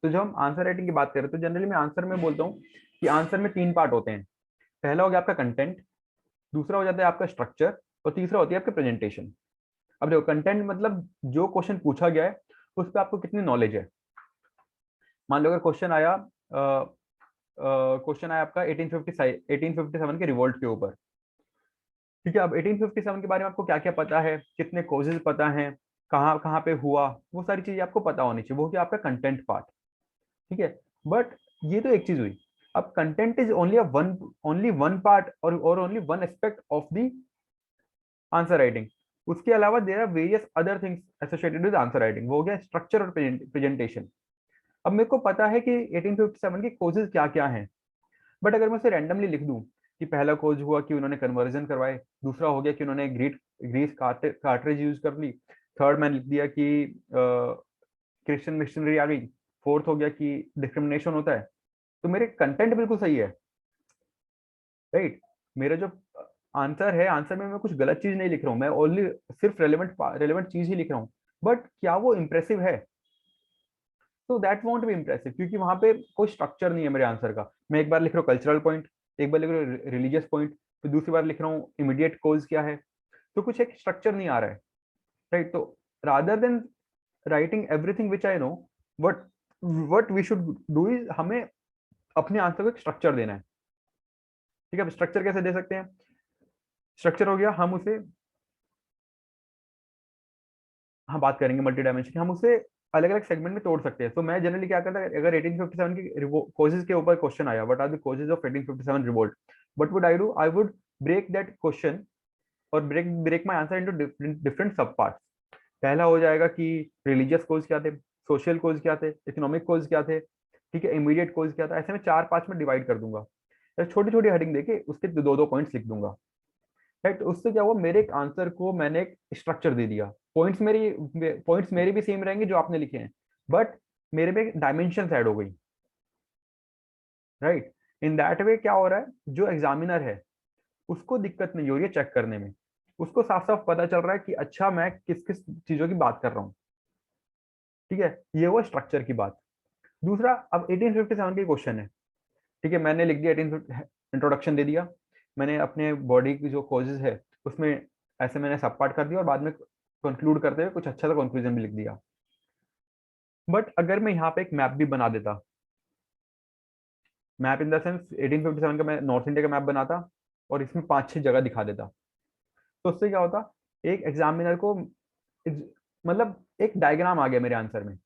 तो जब हम आंसर राइटिंग की बात करें तो जनरली मैं आंसर में बोलता हूँ कि आंसर में 3 पार्ट होते हैं। पहला हो गया आपका कंटेंट, दूसरा हो जाता है आपका स्ट्रक्चर, और तीसरा होती है आपकी प्रेजेंटेशन। अब देखो कंटेंट मतलब जो क्वेश्चन पूछा गया है उस पर आपको कितनी नॉलेज है। मान लो अगर क्वेश्चन आया आपका 1857 के रिवोल्ट के ऊपर। ठीक है, अब 1857 के बारे में आपको क्या क्या पता है, कितने कॉजेज पता है, कहाँ कहाँ पे हुआ, वो सारी चीजें आपको पता होनी चाहिए, वो क्या आपका कंटेंट पार्ट। ठीक है, बट ये तो एक चीज हुई। अब content is only one part और only one aspect of the answer writing. उसके अलावा there are various other things associated with answer writing, वो हो गया स्ट्रक्चर और प्रेजेंटेशन। अब मेरे को पता है कि 1857 के कोजेज क्या क्या हैं, बट अगर मैं उसे रैंडमली लिख दूं कि पहला खोज हुआ कि उन्होंने कन्वर्जन करवाए, दूसरा हो गया कि उन्होंने ग्रीस कार्ट्रेज यूज कर ली, थर्ड मैंने लिख दिया कि क्रिश्चियन मिशनरी आ गई, फोर्थ हो गया कि डिस्क्रिमिनेशन होता है, तो मेरे कंटेंट बिल्कुल सही है, राइट। मेरा जो आंसर है, आंसर में मैं कुछ गलत चीज नहीं लिख रहा हूँ, मैं ओनली सिर्फ रेलेवेंट चीज ही लिख रहा हूँ। बट क्या वो इंप्रेसिव है? तो दैट वॉन्ट बी इम्प्रेसिव, क्योंकि वहां पे कोई स्ट्रक्चर नहीं है मेरे आंसर का। मैं एक बार लिख रहा हूँ कल्चरल पॉइंट, एक बार लिख रहा हूँ रिलीजियस पॉइंट, फिर दूसरी बार लिख रहा हूँ इमीडिएट कोज क्या है, तो कुछ एक स्ट्रक्चर नहीं आ रहा है, राइट। तो rather than writing everything which I know, what what we should do is हमें अपने आंसर को एक स्ट्रक्चर देना है। ठीक है, अब स्ट्रक्चर कैसे दे सकते हैं? स्ट्रक्चर हो गया, हम उसे, हम बात करेंगे मल्टी डायमेंशन, हम उसे अलग अलग सेगमेंट में तोड़ सकते हैं। तो मैं जनरली क्या करता है, अगर 1857 की कोजेज के ऊपर क्वेश्चन आया, what are the causes of 1857 revolt, what would I do, I would break that question और break break my answer into different sub parts. पहला हो जाएगा कि रिलीजियस कोज क्या थे, सोशल कोज क्या थे, इकोनॉमिक कोज क्या थे, ठीक है, इमीडिएट कोज क्या था। ऐसे में 4 5 में डिवाइड कर दूंगा, छोटी छोटी हेडिंग देके उसके दो दो पॉइंट्स लिख दूंगा, राइट। तो उससे क्या हुआ, मेरे एक आंसर को मैंने एक स्ट्रक्चर दे दिया। पॉइंट्स मेरे भी सेम रहेंगे जो आपने लिखे हैं, बट मेरे में डायमेंशन ऐड हो गई, राइट। इन दैट वे क्या हो रहा है, जो एग्जामिनर है उसको दिक्कत नहीं हो रही है चेक करने में, उसको साफ साफ पता चल रहा है कि अच्छा मैं किस किस चीजों की बात कर रहा हूँ। ठीक है, ये वो स्ट्रक्चर की बात। दूसरा, अब 1857 की क्वेश्चन है, ठीक है, मैंने लिख दिया 1850, इंट्रोडक्शन दे दिया, मैंने अपने बॉडी की जो कॉजेज है उसमें ऐसे मैंने सब पार्ट कर दिया, और बाद में कंक्लूड करते हुए कुछ अच्छा सा कंक्लूजन भी लिख दिया। बट अगर मैं यहाँ पे एक मैप भी बना देता, मैप इन द सेंस 1857 का मैं नॉर्थ इंडिया का मैप बनाता और इसमें 5 6 जगह दिखा देता, तो उससे क्या होता, एक एग्जामिनर को मतलब एक डायग्राम आ गया मेरे आंसर में।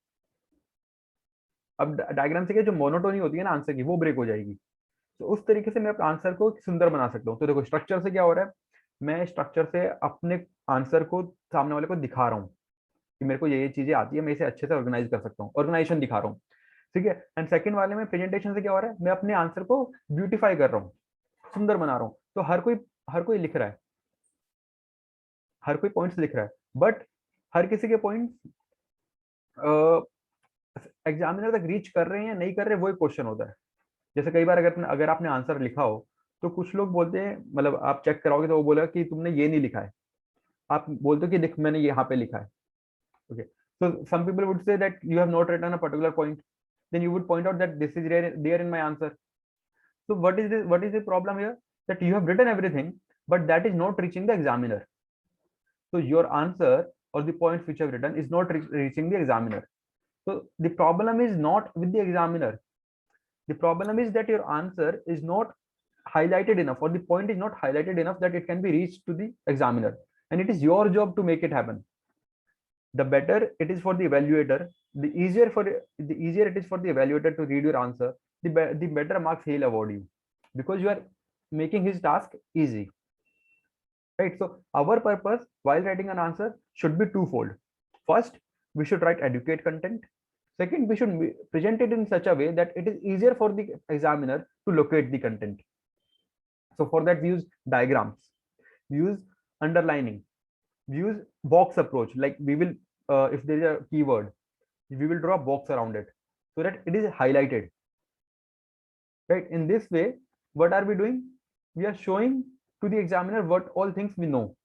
अब डायग्राम से क्या, जो मोनोटोनी होती है ना आंसर की, वो ब्रेक हो जाएगी। तो उस तरीके से मैं अपने आंसर को सुंदर बना सकता हूँ। तो देखो स्ट्रक्चर से क्या हो रहा है, मैं स्ट्रक्चर से अपने आंसर को सामने वाले को दिखा रहा हूँ कि मेरे को ये चीजें आती है, मैं इसे अच्छे से ऑर्गेनाइज कर सकता हूँ, ऑर्गेनाइजेशन दिखा रहा हूँ। ठीक है, एंड सेकंड वाले में प्रेजेंटेशन से क्या हो रहा है, मैं अपने आंसर को ब्यूटीफाई कर रहा हूँ, सुंदर बना रहा हूँ। तो हर कोई लिख रहा है, हर कोई पॉइंट्स लिख रहा है, बट हर किसी के पॉइंट्स एग्जामिनर तक रीच कर रहे हैं या नहीं कर रहे, वो एक क्वेश्चन होता है। जैसे कई बार अगर आपने आंसर लिखा हो, तो कुछ लोग बोलते हैं, मतलब आप चेक कराओगे तो वो बोलेगा कि तुमने ये नहीं लिखा है, आप बोलते हो कि देख मैंने यहाँ पे लिखा है। Okay, so some people would say that you have not written a particular point, then you would point out that this is there in my answer. So what is the problem here, that you have written everything but that is not reaching the examiner. So your answer or the points which you have written is not reaching the examiner. So the problem is not with the examiner, the problem is that your answer is not highlighted enough, or the point is not highlighted enough that it can be reached to the examiner, and it is your job to make it happen. The better it is for the evaluator, the easier it is for the evaluator to read your answer, the better marks he'll award you, because you are making his task easy, right. So our purpose while writing an answer should be twofold. First, we should write adequate content. Second, we should present it in such a way that it is easier for the examiner to locate the content. So for that we use diagrams, we use underlining, we use box approach, like we will if there is a keyword, we will draw a box around it so that it is highlighted, right. In this way, what are we doing, we are showing to the examiner what all things we know.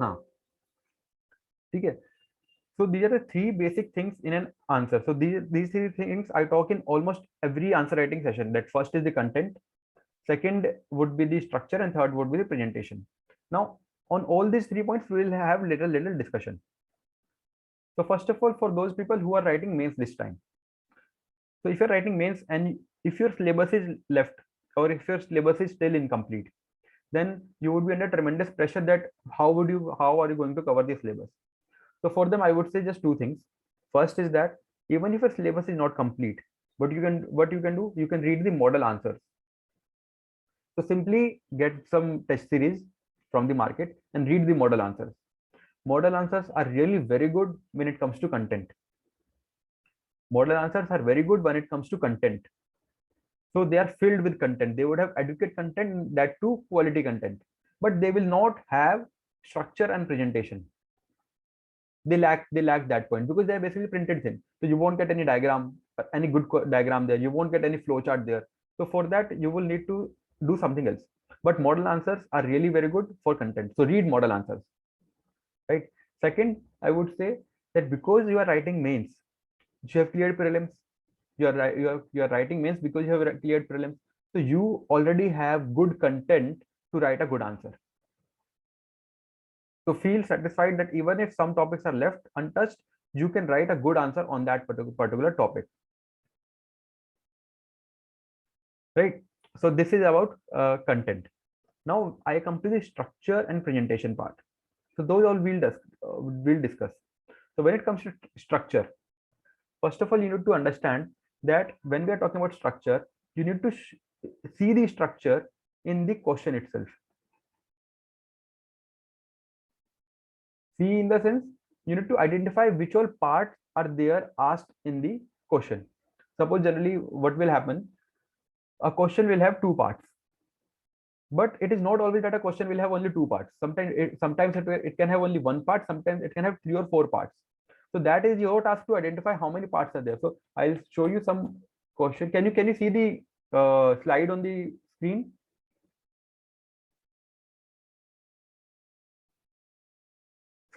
हाँ, ठीक है. So these are the three basic things in an answer. So these three things I talk in almost every answer writing session. That first is the content, second would be the structure, and third would be the presentation. Now on all these 3 points we will have little discussion. So first of all, for those people who are writing mains this time, so if you're writing mains and if your syllabus is left, or if your syllabus is still incomplete, then you would be under tremendous pressure that how are you going to cover the syllabus. So for them, I would say just two things. First is that even if a syllabus is not complete, but what you can do, you can read the model answers. So simply get some test series from the market and read the model answers. Model answers are really very good when it comes to content. Model answers are very good when it comes to content. So they are filled with content. They would have adequate content, that too quality content, but they will not have structure and presentation. They lack that point because they're basically printed thin. So you won't get any diagram, any good diagram there. You won't get any flow chart there. So for that, you will need to do something else. But model answers are really very good for content. So read model answers, right? Second, I would say that because you are writing mains, you have cleared prelims. You are writing mains because you have cleared prelims. So you already have good content to write a good answer. So feel satisfied that even if some topics are left untouched, you can write a good answer on that particular topic, right? So this is about content. Now I come to the structure and presentation part. So those all we'll discuss. So when it comes to structure, first of all, you need to understand that when we are talking about structure, you need to see the structure in the question itself. See in the sense, you need to identify which all parts are there asked in the question. Suppose generally what will happen, a question will have two parts, but it is not always that a question will have only two parts. Sometimes it can have only one part, sometimes it can have three or four parts. So that is your task to identify how many parts are there. So I'll show you some question. Can you see the slide on the screen?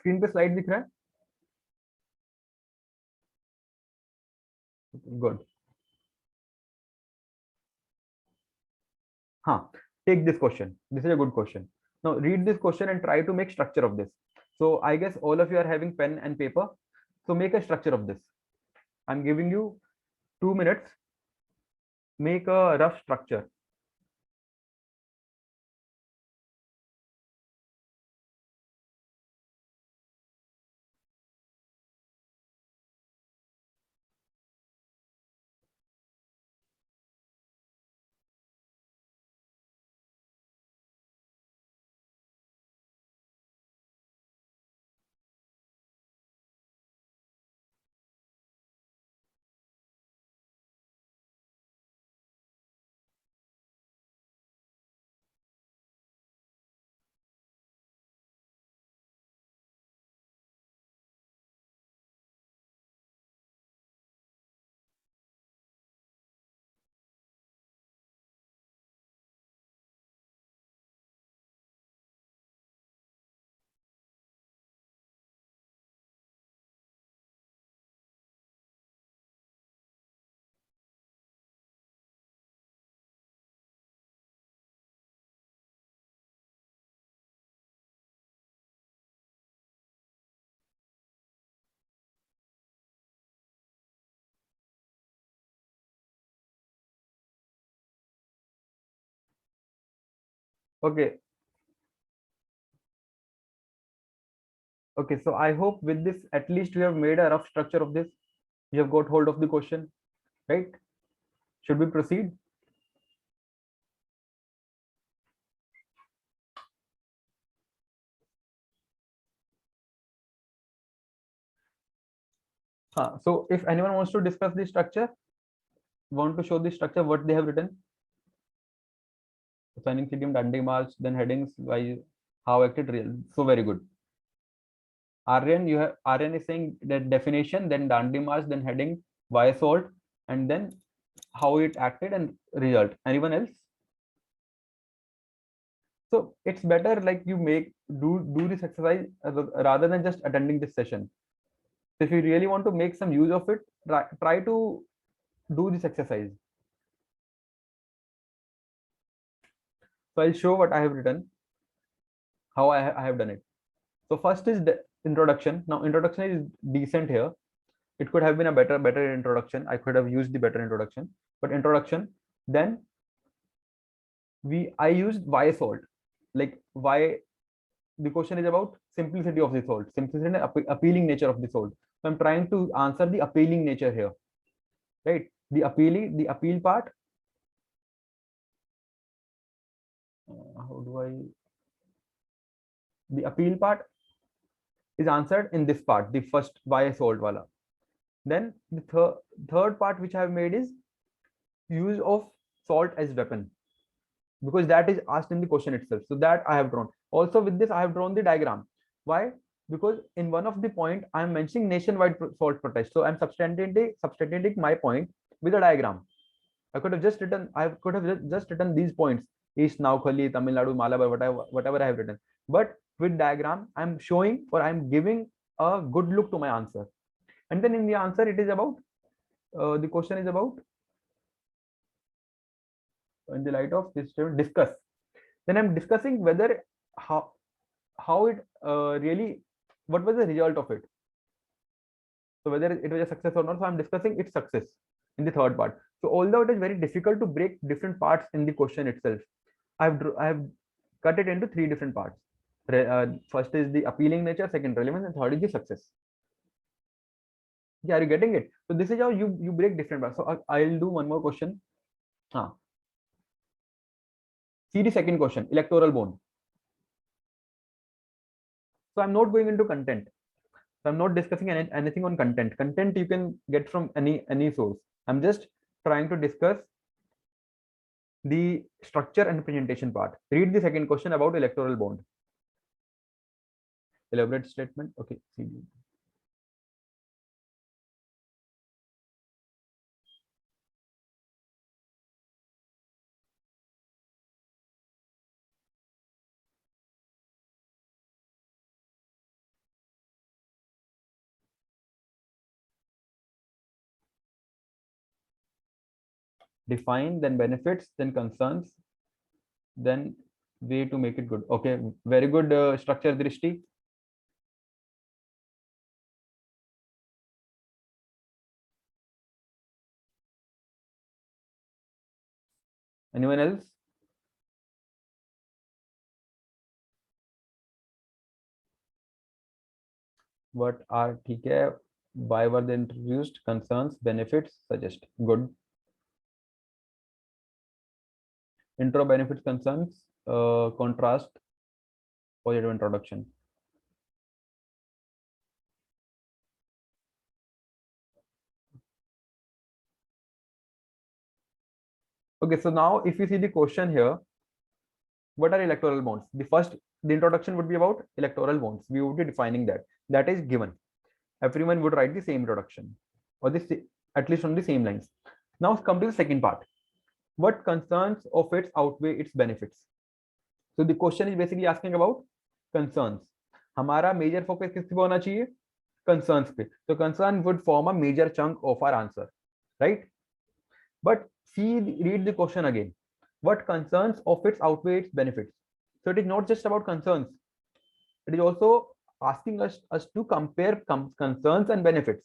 Screen पे slide दिख रहा है? Good. Take this question. This is a good question. Now read this question and try to make structure of this. So I guess all of you are having pen and paper. So make a structure of this. I'm giving you 2 minutes. Make a rough structure. Okay. Okay. So I hope with this, at least you have made a rough structure of this. You have got hold of the question, right? Should we proceed? So if anyone wants to discuss the structure, want to show the structure, what they have written. Assigning CTM, Dundee March, then headings, why, how acted real. So very good. Aryan, you have Aryan is saying that definition, then Dundee March, then heading, why assault, and then how it acted and result. Anyone else? So it's better like you do this exercise rather than just attending this session. So if you really want to make some use of it, try to do this exercise. So I'll show what I have written, how I have done it. So first is the introduction. Now introduction is decent here. It could have been a better introduction. I could have used the better introduction, but introduction. Then I used why salt. Like why the question is about simplicity of the salt, simplicity and appealing nature of the salt. So I'm trying to answer the appealing nature here, right? The appeal part. How do I? The appeal part is answered in this part, the first why salt wala. Then the third part which I have made is use of salt as weapon, because that is asked in the question itself. So that I have drawn. Also with this I have drawn the diagram. Why? Because in one of the point I am mentioning nationwide salt protest. So I'm substantiating my point with a diagram. I could have just written these points: East Naukhali, Tamil Nadu, Malabar, whatever I have written. But with diagram, I'm showing or I'm giving a good look to my answer. And then in the answer, it is about the question is about, in the light of this, discuss. Then I'm discussing whether how it really, what was the result of it. So whether it was a success or not. So I'm discussing its success in the third part. So although it is very difficult to break different parts in the question itself, I have cut it into 3 different parts. First is the appealing nature, second relevance, and third is the success. Yeah, are you getting it? So this is how you break different parts. So I'll do one more question. See the second question, electoral bond. So I'm not going into content. So I'm not discussing anything on content. Content you can get from any source. I'm just trying to discuss the structure and presentation part. Read the second question about electoral bond. Elaborate statement. Okay. Define, then benefits, then concerns, then way to make it good. Okay, very good structure, Drishti. Anyone else? What are TK? Why were they introduced? Concerns, benefits, suggest. Good. Intro, benefits, concerns, contrast, positive introduction. Okay, so now if you see the question here, what are electoral bonds? The introduction would be about electoral bonds. We would be defining that. That is given. Everyone would write the same introduction, or this at least on the same lines. Now come to the second part. What concerns of its outweigh its benefits? So the question is basically asking about concerns. हमारा major focus किस पे होना चाहिए? Concerns पे. So concern would form a major chunk of our answer, right? But read the question again. What concerns of its outweigh its benefits? So it is not just about concerns. It is also asking us to compare concerns and benefits.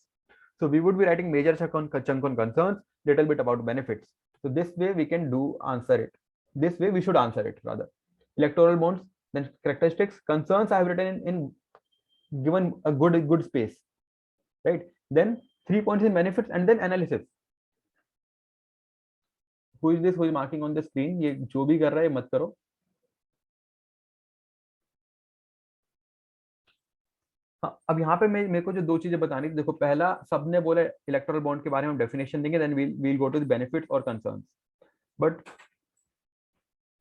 So we would be writing major chunk on concerns, little bit about benefits. So this way we can answer it. This way we should answer it rather. Electoral bonds, then characteristics, concerns I have written in given a good space, right? Then 3 points in benefits and then analysis. Who is this who is marking on the screen? ये जो भी कर रहा है मत करो. हाँ, अब यहाँ पे मेरे को जो 2 चीजें बतानी थी. देखो, पहला सबने बोला इलेक्टोरल बॉन्ड के बारे में डेफिनेशन देंगे, then we'll go to the benefits और कंसर्न्स. बट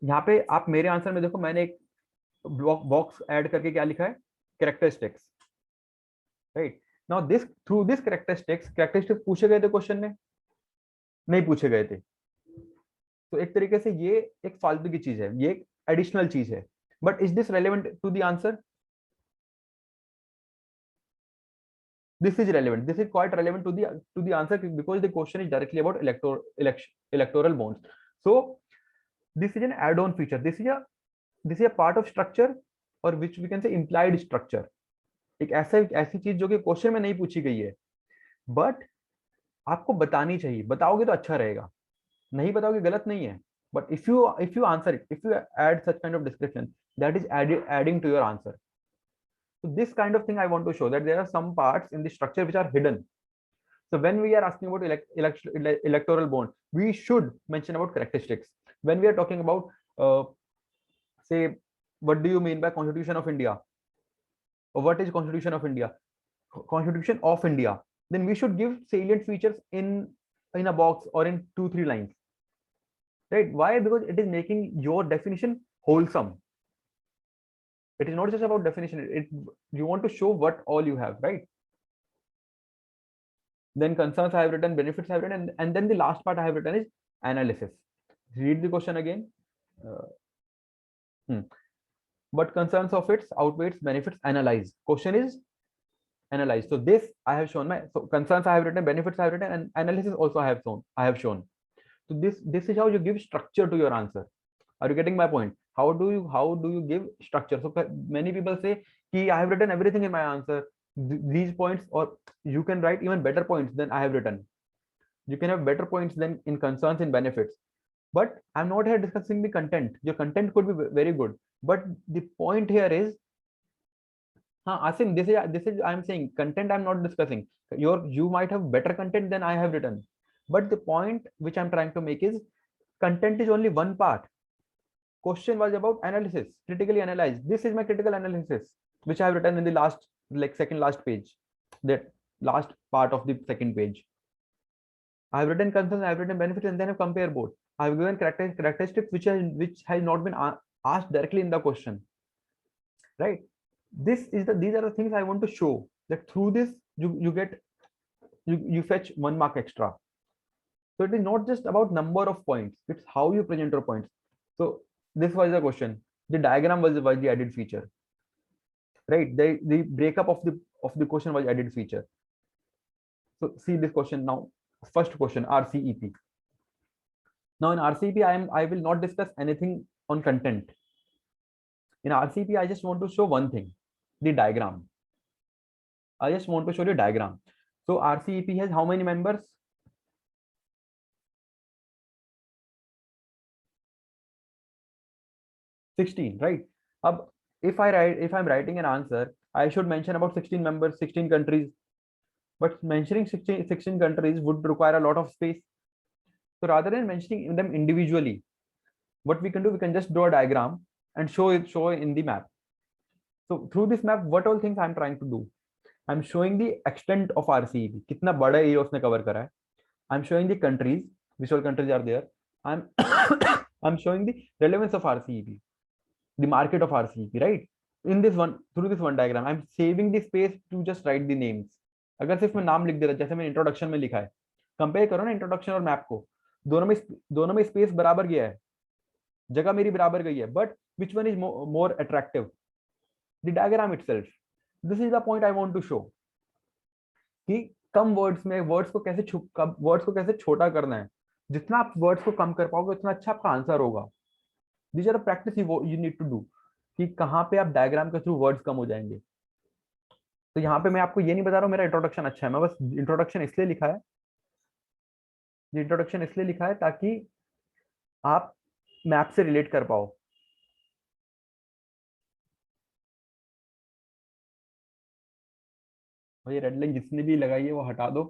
यहाँ पे आप मेरे आंसर में देखो, मैंने एक बॉक्स ऐड करके क्या लिखा है? Characteristics, right? Now this through this characteristics पूछे गए थे क्वेश्चन में? नहीं पूछे गए थे. तो एक तरीके से ये एक फालतू की चीज है, ये एक एडिशनल चीज है. but is this relevant to the answer? This is relevant. This is quite relevant to the answer because the question is directly about electoral bonds. So this is an add-on feature. This is a part of structure, or which we can say implied structure. एक ऐसी चीज जो कि question में नहीं पूछी गई है, बट आपको बतानी चाहिए. बताओगे तो अच्छा रहेगा, नहीं बताओगे गलत नहीं है. But if you answer it, if you add such kind of description, that is adding to your answer. So this kind of thing I want to show, that there are some parts in the structure which are hidden. So when we are asking about electoral bond, we should mention about characteristics. When we are talking about, say, what do you mean by Constitution of India? Or what is Constitution of India? Constitution of India. Then we should give salient features in a box or in 2-3 lines. Right? Why? Because it is making your definition wholesome. It is not just about definition. You want to show what all you have, right? Then concerns I have written, benefits I have written, and then the last part I have written is analysis. Read the question again. But concerns of its outweighs benefits, analyze. Question is analyze. So this I have shown concerns I have written, benefits I have written, and analysis also I have shown. So this is how you give structure to your answer. Are you getting my point? How do you give structure? So many people say ki I have written everything in my answer. These points, or you can write even better points than I have written. You can have better points than in concerns and benefits. But I'm not here discussing the content. Your content could be very good, but the point here is, Asim, this is I'm saying content I'm not discussing. You might have better content than I have written, but the point which I'm trying to make is content is only one part. Question was about analysis, critically analyze. This is my critical analysis, which I have written in the last, like second last page, that last part of the second page. I have written concerns, I have written benefits, and then I compare both. I have given characteristics which has not been asked directly in the question, right? These are the things I want to show, that through this you fetch 1 mark extra. So it is not just about number of points, it's how you present your points. So this was the question. The diagram was the added feature, right? The breakup of the question was added feature. So see this question now. First question, RCEP. Now in RCEP, I will not discuss anything on content. In RCEP, I just want to show one thing, the diagram. I just want to show you diagram. So RCEP has how many members? 16, right? If I'm writing an answer, I should mention about 16 members, 16 countries. But mentioning 16 countries would require a lot of space. So rather than mentioning them individually, what we can do, we can just draw a diagram and show it in the map. So through this map, what all things I'm trying to do? I'm showing the extent of RCEP. कितना बड़ा area उसने cover करा है. I'm showing the countries, which all countries are there. I'm showing the relevance of RCEP, the market of RCEP, right? In this one, through this one diagram, I'm saving the space to just write the names. अगर सिर्फ मैं नाम लिख देता, जैसे मैंने introduction में लिखा है, कंपेयर करो ना इंट्रोडक्शन और मैप को, दोनों में स्पेस बराबर गया है, जगह मेरी बराबर गई है, but which one is more attractive? The diagram itself. This is the point I want to show, कि कम वर्ड्स में वर्ड्स को कैसे छोटा करना है. जितना आप वर्ड्स को कम कर पाओगे उतना अच्छा आपका आंसर होगा. These are the practice you need to do, कि कहाँ पे आप डायग्राम के थ्रू वर्ड्स कम हो जाएंगे. तो यहाँ पे मैं आपको ये नहीं बता रहा हूँ मेरा इंट्रोडक्शन अच्छा है, मैं बस इंट्रोडक्शन इसलिए लिखा है ताकि आप मैप से रिलेट कर पाओ. और ये रेड लाइन जिसने भी लगाई है वो हटा दो.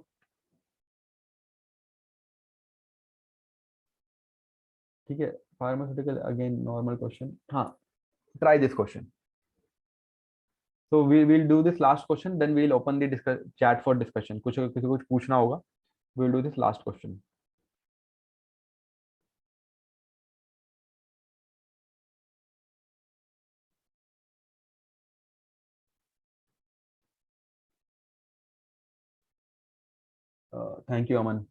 ठीक है. Pharmaceutical again normal question. हाँ, try this question. So we will do this last question, then we'll open the chat for discussion. कुछ किसी को कुछ पूछना होगा, we'll do this last question. Thank you, Aman.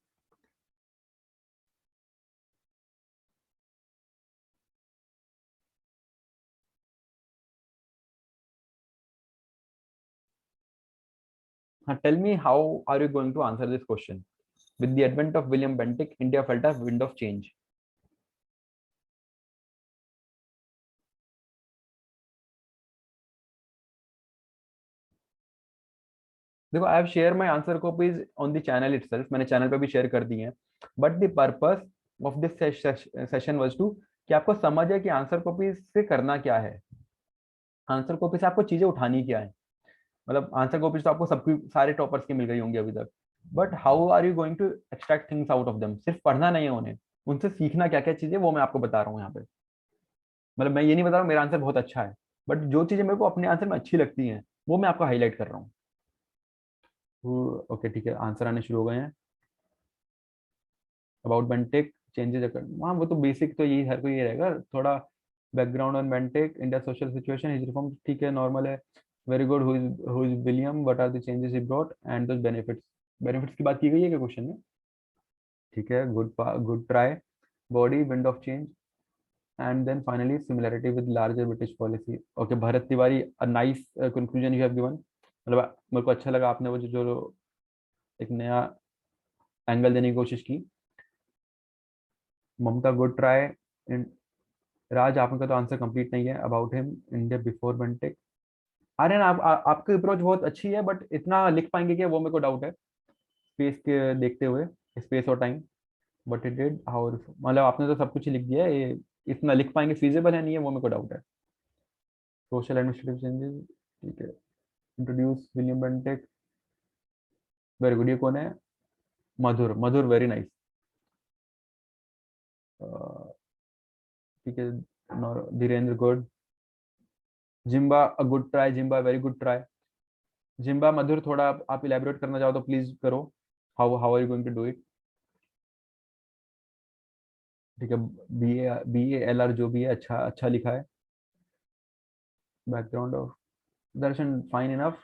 हाँ, tell me how are you going to answer this question? With the advent of William Bentinck, India felt a wind of change. देखो, I have share my answer copies on the channel itself, मैंने channel पे भी share कर दी हैं। But the purpose of this session was to, कि आपको समझ है कि आंसर कॉपी से करना क्या है, आंसर कॉपी से आपको चीजें उठानी क्या है। मतलब आंसर कॉपीज तो आपको सबकी सारे टॉपर्स की मिल गई होंगी अभी तक, but how are you going to extract things out of them? सिर्फ पढ़ना नहीं है उन्हें, उनसे सीखना क्या क्या चीजें, वो मैं आपको बता रहा हूँ यहाँ पे। मतलब मैं ये नहीं बता रहा हूँ मेरा आंसर बहुत अच्छा है, बट जो चीजें मेरे को अपने आंसर में अच्छी लगती हैं वो मैं आपको हाईलाइट कर रहा हूँ। ओके, ठीक है, आंसर आने शुरू हो गए हैं। अबाउट बेंटेक चेंजेस अकर, हाँ वो तो बेसिक तो यही, हर कोई ये रहेगा थोड़ा। Background on Bentinck, India social situation, his reform, ठीक है, नॉर्मल है। Very good, who is William, what are the changes he brought and the benefits. Benefits की बात की गई है क्या क्वेश्चन में? ठीक है, good, good try. Body wind of change, and then finally similarity with larger British policy. Okay Bharat Tiwari, a nice conclusion you have given. मतलब मेरे को अच्छा लगा आपने वो जो एक नया एंगल देने की कोशिश की। ममता, गुड ट्राई। राज, आपका तो आंसर कंप्लीट नहीं है। About him, India before Bentinck. Aryan, आपकी अप्रोच बहुत अच्छी है, बट इतना लिख पाएंगे क्या, वो मेरे को डाउट है, स्पेस के देखते हुए, स्पेस और time. But it did how, मतलब आपने तो सब कुछ ही लिख दिया है, ये इतना लिख पाएंगे फिजिबल है नहीं है, वो मेरे को डाउट है। सोशल एडमिनिस्ट्रेटिव चेंजेस, ठीक है, introduce William Bentinck, very good. ये कौन है? Madhur, Madhur very nice. ठीक है, Dhirendra good. Jimba, a good try, Jimba very good try. Jimba, Madhur थोड़ा आप इलेबोरेट करना चाहो तो प्लीज करो, how how are you going to do it? ठीक है, BALR जो भी है, अच्छा अच्छा लिखा है। Background of Darshan, fine enough.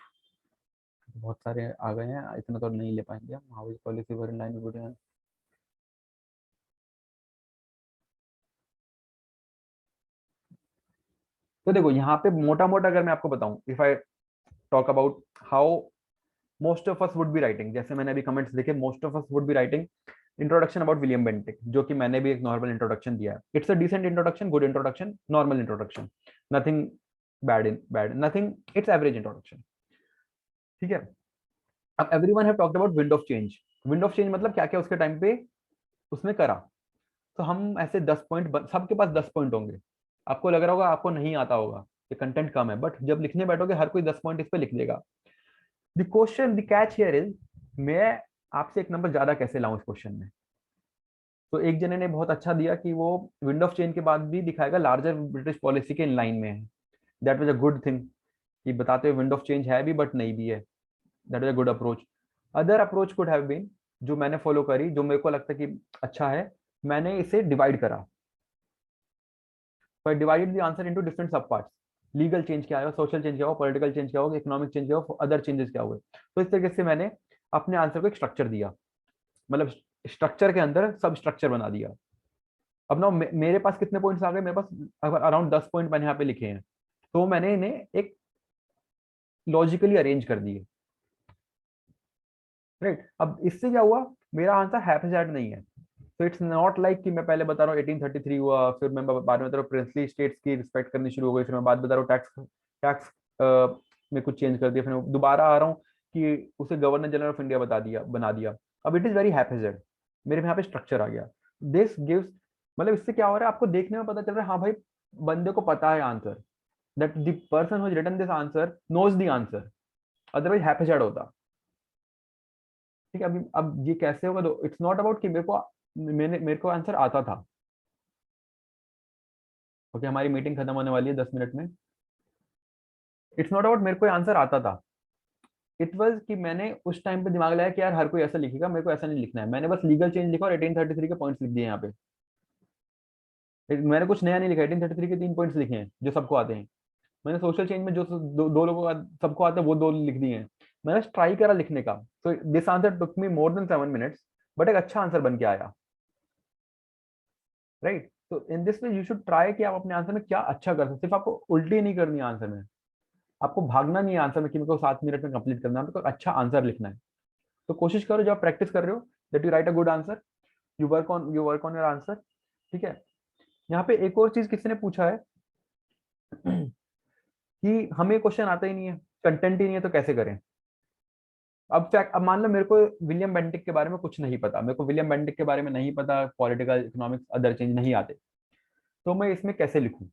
बहुत सारे आ गए हैं, इतना तो नहीं ले पाएंगे हम। How is policy were in line with, तो देखो यहाँ पे मोटा मोटा अगर मैं आपको बताऊं, if I talk about how most of us would be writing, जैसे मैंने अभी कमेंट्स देखे, most of us would be writing introduction about William Bentinck, जो कि मैंने भी एक नॉर्मल इंट्रोडक्शन दिया है। It's a decent introduction, good introduction, normal introduction, nothing bad in bad, nothing, it's average introduction. ठीक है, अब everyone have talked about wind of change. Wind of change मतलब क्या क्या उसके टाइम पे उसने करा। तो हम ऐसे 10 पॉइंट, सबके पास 10 पॉइंट होंगे। आपको लग रहा होगा आपको नहीं आता होगा, ये कंटेंट कम है, बट जब लिखने बैठोगे हर कोई 10 पॉइंट इस पे लिख देगा। The question, the catch here is, मैं आपसे एक नंबर ज्यादा कैसे लाऊं इस क्वेश्चन में? तो एक जने ने बहुत अच्छा दिया कि वो विंड ऑफ चेंज के बाद भी दिखाएगा लार्जर ब्रिटिश पॉलिसी के इन लाइन में है। That was a good thing, कि बताते हुए विंड ऑफ चेंज है भी बट नहीं भी है। That is a good approach. Other approach could have been, जो मैंने फॉलो करी, जो मेरे को लगता है कि अच्छा है, मैंने इसे डिवाइड करा। पर divided the answer into different sub parts. Legal change क्या है, सोशल चेंज क्या हो, पॉलिटिकल चेंज क्या हो, इकोनॉमिक चेंज क्या हो, अदर चेंजेस क्या हुए। तो इस तरीके से मैंने अपने आंसर को एक स्ट्रक्चर दिया, मतलब स्ट्रक्चर के अंदर सब स्ट्रक्चर बना दिया। अब ना मेरे पास कितने पॉइंट्स आ गए, मेरे पास अराउंड 10 पॉइंट मैंने यहाँ पे लिखे हैं। तो मैंने इन्हें एक लॉजिकली अरेंज कर दिए। राइट, अब इससे क्या हुआ, मेरा आंसर हैप्पीजैड नहीं है। तो इट्स नॉट लाइक कि मैं पहले बता रहा हूँ 1833 हुआ, फिर मैं बाद में बता रहा हूँ प्रिंसली स्टेट्स की रिस्पेक्ट करनी शुरू हो गई, फिर मैं बाद बता रहा हूँ टैक्स टैक्स में कुछ चेंज कर दिया, फिर मैं दोबारा आ रहा हूँ कि उसे गवर्नर जनरल ऑफ इंडिया बना दिया। अब इट इज वेरी हैप्पीजैड, मेरे यहाँ पे स्ट्रक्चर आ गया। दिस गिव्स, मतलब इससे क्या हो रहा है, आपको देखने में पता चल रहा है हाँ भाई, बंदे को पता है answer, that the person who written this answer knows the answer, otherwise हैप्पीजैड होता। ठीक है, अभी अब ये कैसे होगा, तो इट्स नॉट अबाउट कि मेरे को आंसर आता था। ओके, हमारी मीटिंग खत्म होने वाली है 10 मिनट में। इट्स नॉट अबाउट मेरे को आंसर आता था, इट वाज कि मैंने उस टाइम पे दिमाग लगाया कि यार हर कोई ऐसा लिखेगा, मेरे को ऐसा नहीं लिखना है, मैंने बस लीगल चेंज लिखा और 1833 के पॉइंट्स लिख दिए यहाँ पे। मैंने कुछ नया नहीं लिखा, 1833 के 3 पॉइंट्स लिखे हैं जो सबको आते हैं। मैंने सोशल चेंज में जो दो लोगों का सबको आता है वो दो लिख दिए हैं। मैंने ट्राई करा लिखने का, तो this answer took me more than 7 minutes, but एक अच्छा आंसर बन के आया। राइट, तो in this way you should try कि आप अपने आंसर में क्या अच्छा कर सकते, सिर्फ आपको उल्टी नहीं करनी आंसर में, आपको भागना नहीं है आंसर में कि मेरे को 7 मिनट में कंप्लीट करना है, मेरे को अच्छा आंसर लिखना है। तो कोशिश करो, जब आप प्रैक्टिस कर रहे हो, that you right a good answer, you work on your answer. ठीक है। यहाँ पे एक और चीज किसी ने पूछा है कि हमें क्वेश्चन आता ही नहीं है, कंटेंट ही नहीं है, तो कैसे करें। अब मान लो मेरे को विलियम बेंटिक के बारे में कुछ नहीं पता, मेरे को विलियम बेंटिक के बारे में नहीं पता, पॉलिटिकल इकोनॉमिक्स अदर चेंज नहीं आते, तो मैं इसमें कैसे लिखूं।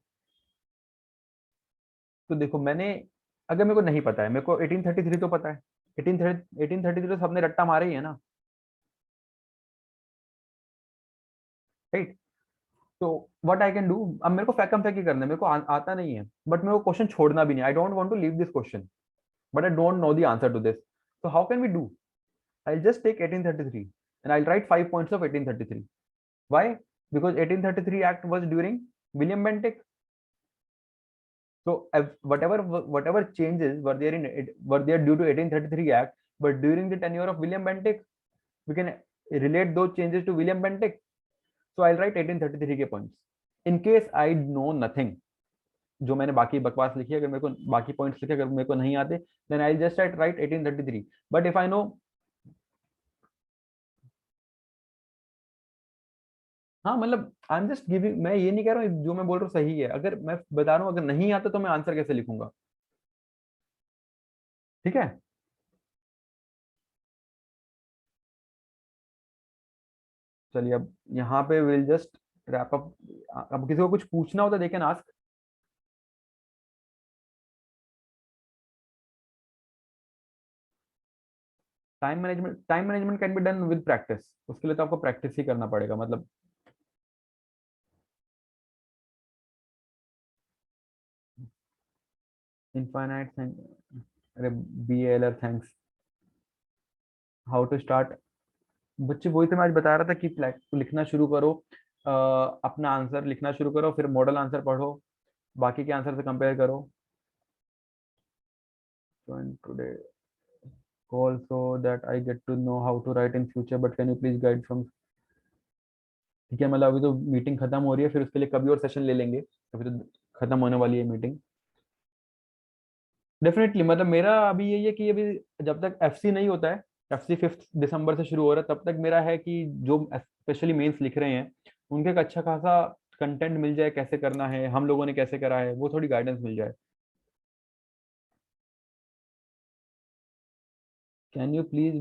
तो देखो मैंने, अगर मेरे को नहीं पता है, मेरे को 1833 तो पता है, 1833 तो सबने रट्टा मारा ही है ना, राइट। तो व्हाट आई कैन डू, अब मेरे को फैकम फैक ही करना है, मेरे को आता नहीं है, बट मेरे को क्वेश्चन छोड़ना भी नहीं, I don't want to leave this question, but I don't know the answer to this. So how can we do? I'll just take 1833 and I'll write 5 points of 1833. Why? Because 1833 Act was during William Bentinck. So whatever changes were there in it were there due to 1833 Act, but during the tenure of William Bentinck, we can relate those changes to William Bentinck. So I'll write 1833 के points. In case I know nothing, जो मैंने बाकी बकवास लिखी है, अगर मेरे को बाकी पॉइंट्स लिखे अगर मेरे को नहीं आते, then I'll just write 1833. But if I know, हाँ मतलब आई एम जस्ट गिविंग, मैं ये नहीं कह रहा हूँ जो मैं बोल रहा हूँ सही है, अगर मैं बता रहा हूँ अगर नहीं आता तो मैं आंसर कैसे लिखूंगा। ठीक है। चलिए अब यहाँ पे विल जस्ट रैप अप। अब किसी को कुछ पूछना हो तो they can ask. Time management can be done with practice, उसके लिए तो आपको प्रैक्टिस ही करना पड़ेगा, मतलब इनफाइनाइट। अरे B L thanks. How to start. बच्चे वही तो मैं आज बता रहा था कि लिखना शुरू करो, अपना आंसर लिखना शुरू करो, फिर मॉडल आंसर पढ़ो, बाकी के आंसर से कंपेयर करो। Today call so that I get to know how to write in future, but can you please guide from। ठीक है, मतलब अभी तो मीटिंग खत्म हो रही है, फिर उसके लिए कभी और सेशन ले लेंगे, अभी तो खत्म होने वाली है मीटिंग। डेफिनेटली, मतलब मेरा अभी यही है कि अभी जब तक एफसी नहीं होता है, एफसी 5 दिसंबर से शुरू हो रहा है, तब तक मेरा है कि जो स्पेशली मेंस लिख रहे हैं उनके एक अच्छा खासा कंटेंट मिल जाए, कैसे करना है, हम लोगों ने कैसे करा है, वो थोड़ी गाइडेंस मिल जाए। Can you please.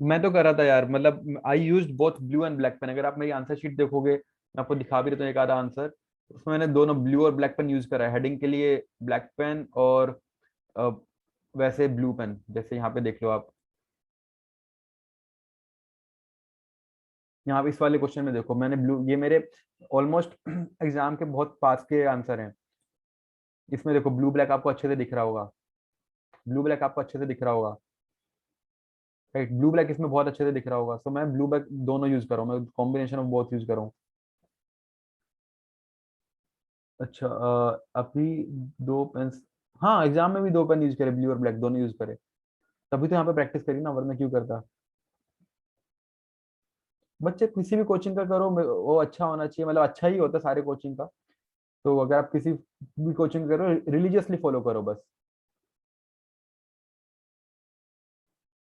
मैं तो कर रहा था यार, मतलब I use both blue and black pen, अगर आप मेरी आंसर शीट देखोगे, मैं आपको दिखा भी रहा हूँ एक आधा आंसर, उसमें मैंने दोनों ब्लू और ब्लैक पेन यूज करा है, हेडिंग के लिए ब्लैक पेन और अ, वैसे ब्लू पेन, जैसे यहाँ पे देख लो आप। यहाँ पे इस वाले क्वेश्चन में देखो मैंने ब्लू, ये मेरे ऑलमोस्ट एग्जाम के बहुत पास के आंसर हैं। इसमें देखो ब्लू ब्लैक आपको अच्छे से दिख रहा होगा, ब्लू ब्लैक आपको अच्छे से दिख रहा होगा, राइट, ब्लू ब्लैक इसमें बहुत अच्छे से दिख रहा होगा, तो मैं ब्लू ब्लैक दोनों यूज कर रहा हूँ, मैं कॉम्बिनेशन ऑफ बोथ यूज कर रहा हूँ। अच्छा अभी 2 पेन, हाँ एग्जाम में भी 2 पेन यूज करे, ब्लू और ब्लैक दोनों यूज करे, तभी तो यहाँ पे प्रैक्टिस करी ना, वरना क्यों करता। बच्चे किसी भी कोचिंग का करो, वो अच्छा होना चाहिए, मतलब अच्छा ही होता है सारे कोचिंग का। तो अगर आप किसी भी कोचिंग करो, रिलीजियसली फॉलो करो बस।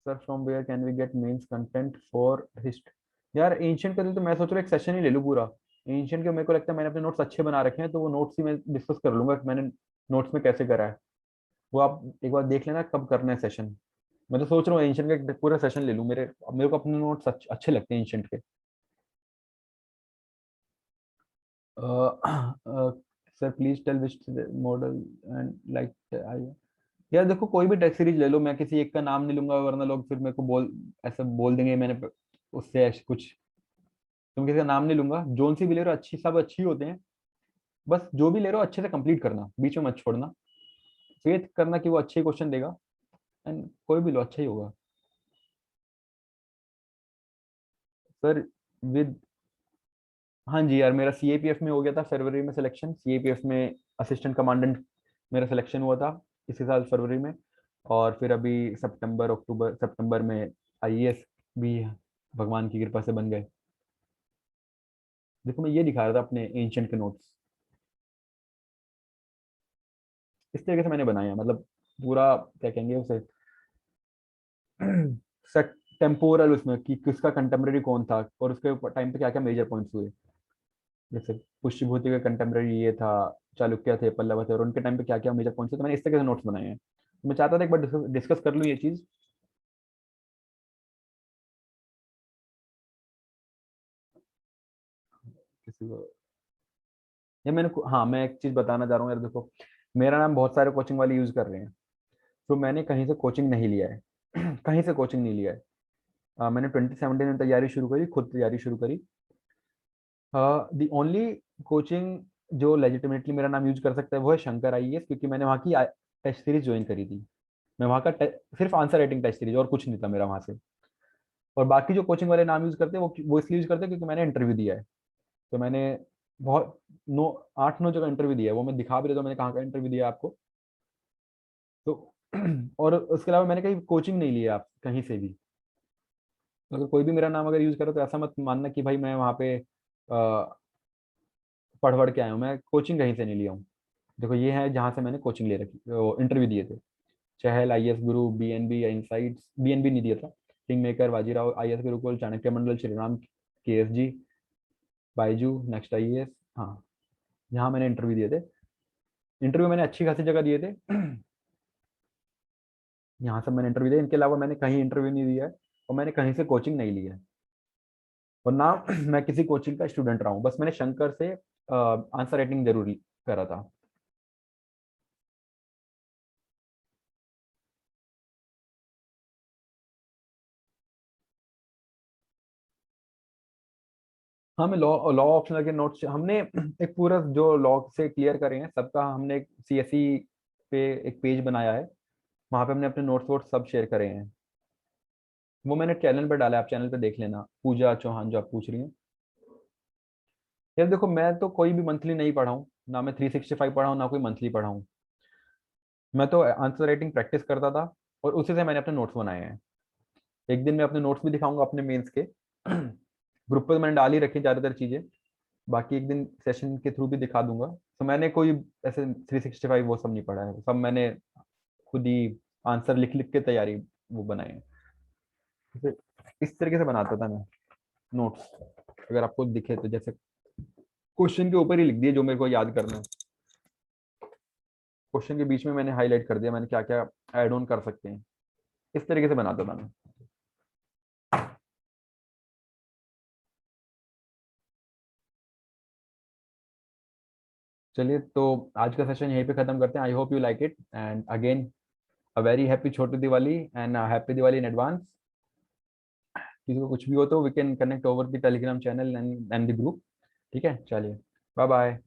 Sir from where can we get mains content for history. यार एंशियंट का तो मैं सोच रहा हूँ एक सेशन ही ले लूँ पूरा। एंशियंट के मेरे को लगता है मैंने अपने नोट्स अच्छे बना रखे हैं, तो वो नोट्स ही मैं डिस्कस कर लूंगा कि मैंने नोट्स में कैसे करा है। वो आप एक बार देख लेना कब करना है सेशन। मैं तो सोच रहा हूँ एंशियंट का एक पूरा सेशन ले लूँ, मेरे को अपने नोट्स अच्छे लगते हैं एंशियंट के। Sir please tell which model and like I. यार देखो कोई भी टेस्ट सीरीज ले लो, मैं किसी एक का नाम नहीं लूंगा, वरना लोग फिर मेरे को ऐसा बोल देंगे मैंने उससे ऐसे कुछ। तुम किसी का नाम नहीं लूंगा, जोन सी भी ले रहे हो अच्छी, सब अच्छी होते हैं, बस जो भी ले रहे हो अच्छे से कंप्लीट करना, बीच में मत छोड़ना, फेथ करना कि वो अच्छे क्वेश्चन देगा, एंड कोई भी लो अच्छा ही होगा। सर विद, हाँ जी यार मेरा सीएपीएफ में हो गया था फरवरी में सिलेक्शन, सीएपीएफ में असिस्टेंट कमांडेंट मेरा सिलेक्शन हुआ था इसी साल फरवरी में। और फिर अभी सितंबर में आईएएस भी भगवान की कृपा से बन गए। देखो मैं ये दिखा रहा था अपने एंशियंट के नोट्स। इस तरीके से मैंने बनाया है, मतलब पूरा क्या कहेंगे उसे सेट टेम्पोरल उसमें कि किसका कंटेम्प्रेरी कौन था और उसके टाइम पे क्या क्या मेजर पॉइंट्स हुए। जैसे पुष्यभूति का कंटेम्प्रेरी ये था, चालुक्य थे, पल्लव थे, और उनके टाइम पे क्या क्या मेजर पॉइंट्स थे, तो मैंने इस तरह के नोट्स बनाए हैं। तो मैं चाहता था एक बार डिस्कस कर लूँ ये चीज। किसी को ये मैंने, हाँ मैं एक चीज बताना चाह रहा हूँ यार, देखो मेरा नाम बहुत सारे कोचिंग वाले यूज कर रहे हैं, तो मैंने कहीं से कोचिंग नहीं लिया है कहीं से कोचिंग नहीं लिया है। मैंने 2017 में तैयारी शुरू करी, खुद तैयारी शुरू करी। दी ओनली कोचिंग जो लेजिटिमेटली मेरा नाम यूज कर सकता है वो है शंकर आईएएस, क्योंकि मैंने वहाँ की टेस्ट सीरीज ज्वाइन करी थी। मैं वहाँ का सिर्फ आंसर राइटिंग टेस्ट सीरीज और कुछ नहीं था मेरा वहाँ से। और बाकी जो कोचिंग वाले नाम यूज करते हैं वो इसलिए यूज करते हैं क्योंकि मैंने इंटरव्यू दिया है। तो मैंने बहुत 8-9 जगह इंटरव्यू दिया है, वो मैं दिखा भी देता हूँ मैंने कहाँ का इंटरव्यू दिया है आपको। तो और उसके अलावा मैंने कहीं कोचिंग नहीं लिया आप कहीं से भी। तो अगर कोई भी मेरा नाम अगर यूज करे तो ऐसा मत मानना कि भाई मैं वहाँ पे पढ़ पढ़ के आया हूँ, मैं कोचिंग कहीं से नहीं लिया हूँ। देखो ये है जहाँ से मैंने कोचिंग ले रखी, इंटरव्यू दिए थे। Chahal IAS Guru, BNB insights, BNB नहीं दिया था, king maker, Bajirao, IAS Gurukul, Chanakya Mandal, Shriram, KSG, Byju, next IAS. हाँ, यहाँ मैंने इंटरव्यू दिए थे। इंटरव्यू मैंने अच्छी खासी जगह दिए थे यहाँ सब मैंने इंटरव्यू दिया, इनके अलावा मैंने कहीं इंटरव्यू नहीं दिया है, और मैंने कहीं से कोचिंग नहीं ली है, और ना मैं किसी कोचिंग का स्टूडेंट रहा हूँ। बस मैंने शंकर से आंसर राइटिंग जरूरी करा था। हाँ, मैं लॉ लॉ ऑप्शनल के नोट्स हमने एक पूरा जो लॉ से क्लियर करे हैं सबका, हमने एक सीएसई पे एक पेज बनाया है, वहाँ पे हमने अपने नोट्स वोट्स सब शेयर करे हैं। वो मैंने चैनल पे डाला है, आप चैनल पे देख लेना, पूजा चौहान जो आप पूछ रही हैं। यार देखो मैं तो कोई भी मंथली नहीं पढ़ा हूँ, ना मैं 365 पढ़ा हूँ, ना कोई मंथली पढ़ा हूँ। मैं तो आंसर राइटिंग प्रैक्टिस करता था, और उसी से मैंने अपने नोट्स बनाए हैं। एक दिन मैं अपने नोट्स भी दिखाऊंगा अपने मेंस के ग्रुप पे मैंने डाल ही रखी ज्यादातर चीजें, बाकी एक दिन सेशन के थ्रू भी दिखा दूंगा। तो मैंने कोई ऐसे 365 वो सब नहीं पढ़ा है, सब मैंने खुद ही आंसर लिख लिख के तैयारी वो बनाए हैं। जैसे इस तरीके से बनाता था मैं नोट्स, अगर आपको दिखे तो, जैसे क्वेश्चन के ऊपर ही लिख दिए जो मेरे को याद करना है, क्वेश्चन के बीच में मैंने हाईलाइट कर दिया मैंने क्या क्या ऐड ऑन कर सकते हैं, इस तरीके से बनाता था मैं। चलिए तो आज का सेशन यहीं पे खत्म करते हैं। I hope you like it, and again a very happy Choti Diwali and happy Diwali in advance. किसी को कुछ भी हो तो we can connect over the Telegram channel and the group. ठीक है, चलिए, बाय बाय।